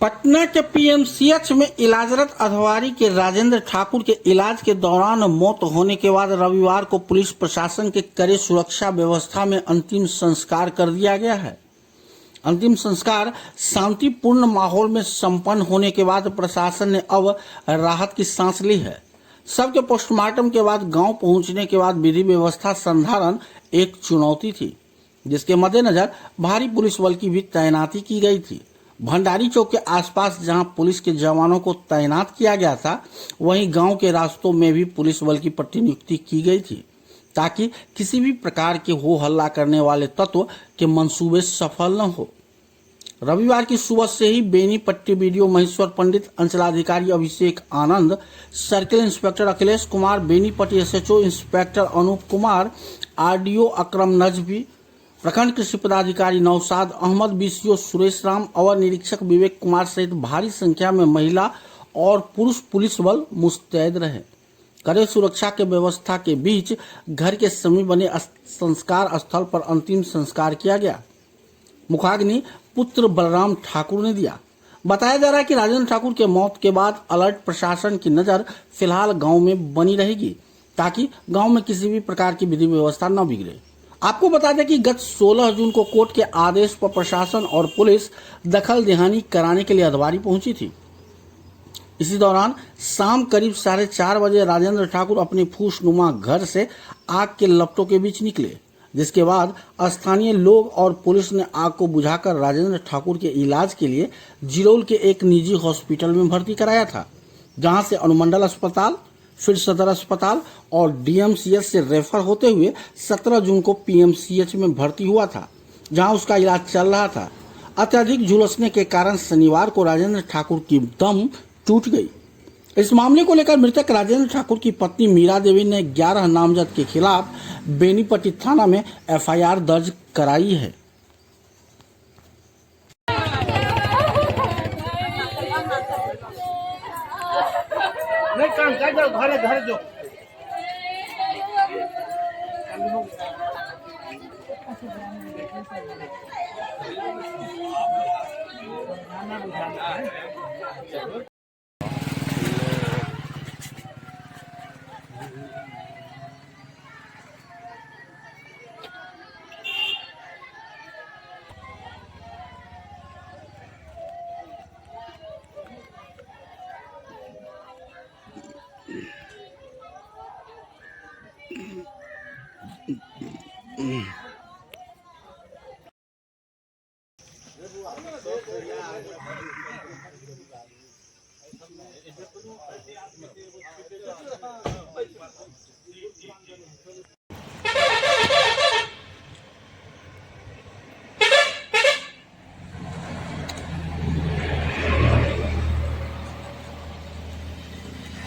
पटना के पीएमसीएच में इलाजरत अधवारी के राजेंद्र ठाकुर के इलाज के दौरान मौत होने के बाद रविवार को पुलिस प्रशासन के कड़े सुरक्षा व्यवस्था में अंतिम संस्कार कर दिया गया है। अंतिम संस्कार शांतिपूर्ण माहौल में संपन्न होने के बाद प्रशासन ने अब राहत की सांस ली है। शव के पोस्टमार्टम के बाद गांव पहुंचने के बाद विधि व्यवस्था संधारण एक चुनौती थी, जिसके मद्देनजर भारी पुलिस बल की भी तैनाती की गई थी। भंडारी चौक के आसपास जहां पुलिस के जवानों को तैनात किया गया था, वहीं गांव के रास्तों में भी पुलिस बल की प्रतिनियुक्ति की गई थी, ताकि किसी भी प्रकार के हो हल्ला करने वाले तत्व के मंसूबे सफल न हो। रविवार की सुबह से ही बेनीपट्टी बीडीओ महेश्वर पंडित, अंचलाधिकारी Abhishek Anand, circle inspector Akhilesh Kumar, Benipatti SHO inspector Anup Kumar, RDO Akram Najvi, प्रखंड कृषि पदाधिकारी नौशाद अहमद, बीसीओ सुरेश राम, अवर निरीक्षक विवेक कुमार सहित भारी संख्या में महिला और पुरुष पुलिस बल मुस्तैद रहे। कड़े सुरक्षा के व्यवस्था के बीच घर के समीप बने संस्कार स्थल पर अंतिम संस्कार किया गया। मुखाग्नि पुत्र बलराम ठाकुर ने दिया। बताया जा रहा है कि राजेंद्र ठाकुर के मौत के बाद अलर्ट प्रशासन की नजर फिलहाल गांव में बनी रहेगी, ताकि गांव में किसी भी प्रकार की विधि व्यवस्था न बिगड़े। आपको बता दें कि गत 16 जून को कोर्ट के आदेश पर प्रशासन और पुलिस दखल देहानी कराने के लिए अधवारी पहुंची थी। इसी दौरान शाम करीब 4:30 बजे राजेंद्र ठाकुर अपने फूसनुमा घर से आग के लपटों के बीच निकले, जिसके बाद स्थानीय लोग और पुलिस ने आग को बुझाकर राजेंद्र ठाकुर के इलाज के लिए जिरोल के एक निजी हॉस्पिटल में भर्ती कराया था, जहां से अनुमंडल अस्पताल, फिर सदर अस्पताल और डीएमसीएच से रेफर होते हुए 17 जून को पीएमसीएच में भर्ती हुआ था, जहां उसका इलाज चल रहा था। अत्यधिक झुलसने के कारण शनिवार को राजेंद्र ठाकुर की दम टूट गई। इस मामले को लेकर मृतक राजेंद्र ठाकुर की पत्नी मीरा देवी ने 11 नामजद के खिलाफ बेनीपट्टी थाना में एफआईआर दर्ज कराई है। नहीं काम कर दो, घर जो